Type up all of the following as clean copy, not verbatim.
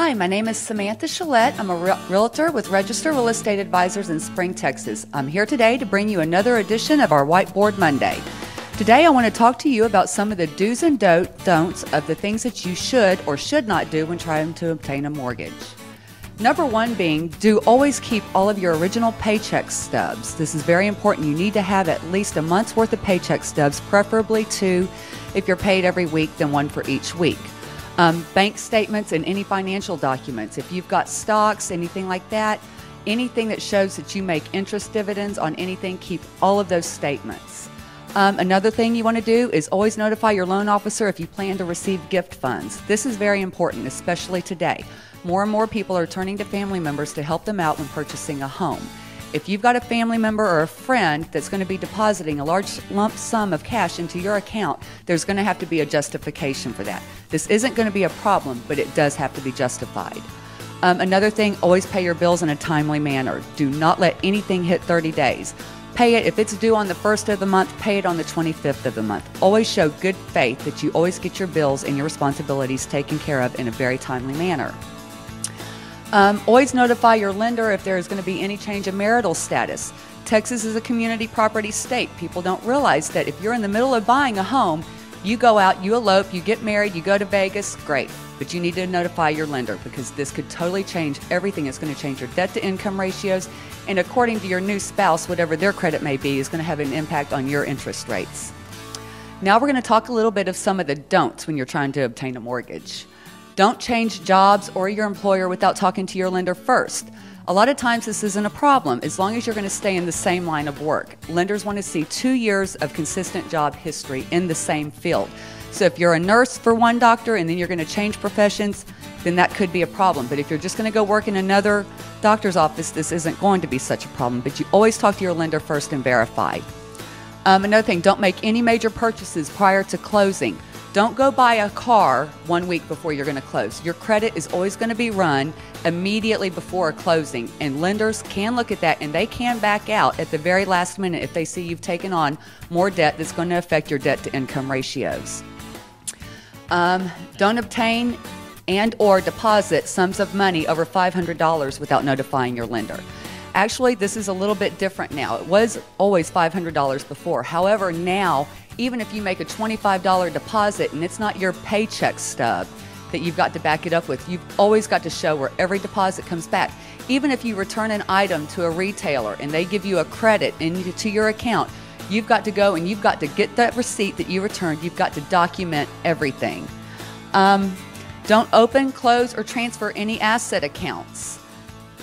Hi, my name is Samantha Chalette. I'm a realtor with Register Real Estate Advisors in Spring, Texas. I'm here today to bring you another edition of our Whiteboard Monday. Today I want to talk to you about some of the do's and don'ts of the things that you should or should not do when trying to obtain a mortgage. Number one being, do always keep all of your original paycheck stubs. This is very important. You need to have at least a month's worth of paycheck stubs, preferably two if you're paid every week, then one for each week. Bank statements and any financial documents. If you've got stocks, anything like that, anything that shows that you make interest dividends on anything, keep all of those statements. Another thing you want to do is always notify your loan officer if you plan to receive gift funds. This is very important, especially today. More and more people are turning to family members to help them out when purchasing a home. If you've got a family member or a friend that's going to be depositing a large lump sum of cash into your account, there's going to have to be a justification for that. This isn't going to be a problem, but it does have to be justified. Another thing, always pay your bills in a timely manner. Do not let anything hit 30 days. Pay it, if it's due on the 1st of the month, pay it on the 25th of the month. Always show good faith that you always get your bills and your responsibilities taken care of in a very timely manner. Always notify your lender if there is going to be any change in marital status. Texas is a community property state. People don't realize that if you're in the middle of buying a home, you go out, you elope, you get married, you go to Vegas, great. But you need to notify your lender because this could totally change everything. It's going to change your debt to income ratios, and according to your new spouse, whatever their credit may be, is going to have an impact on your interest rates. Now we're going to talk a little bit of some of the don'ts when you're trying to obtain a mortgage. Don't change jobs or your employer without talking to your lender first. A lot of times this isn't a problem as long as you're going to stay in the same line of work. Lenders want to see 2 years of consistent job history in the same field. So if you're a nurse for one doctor and then you're going to change professions, then that could be a problem. But if you're just going to go work in another doctor's office, this isn't going to be such a problem. But you always talk to your lender first and verify. Another thing, don't make any major purchases prior to closing. Don't go buy a car 1 week before you're going to close. Your credit is always going to be run immediately before closing, and lenders can look at that and they can back out at the very last minute if they see you've taken on more debt that's going to affect your debt to income ratios. Don't obtain and or deposit sums of money over $500 without notifying your lender. Actually, this is a little bit different now. It was always $500 before. However, now, even if you make a $25 deposit and it's not your paycheck stub that you've got to back it up with, you've always got to show where every deposit comes back. Even if you return an item to a retailer and they give you a credit into your account, you've got to go and you've got to get that receipt that you returned. You've got to document everything. Don't open, close, or transfer any asset accounts.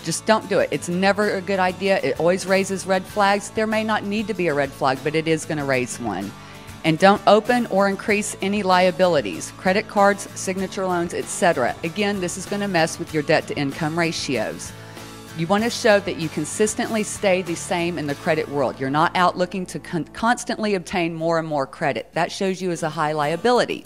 Just don't do it. It's never a good idea. It always raises red flags. There may not need to be a red flag, but it is going to raise one. And don't open or increase any liabilities, credit cards, signature loans, etc. Again, this is going to mess with your debt to income ratios. You want to show that you consistently stay the same in the credit world. You're not out looking to constantly obtain more and more credit. That shows you as a high liability.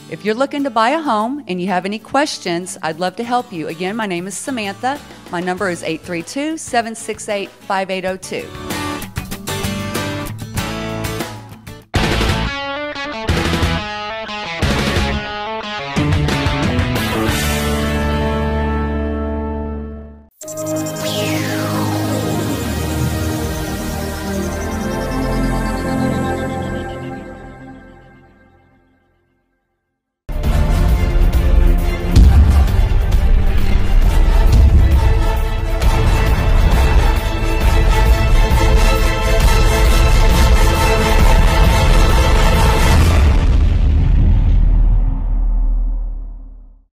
If you're looking to buy a home and you have any questions, I'd love to help you. Again, my name is Samantha. My number is 832-768-5802.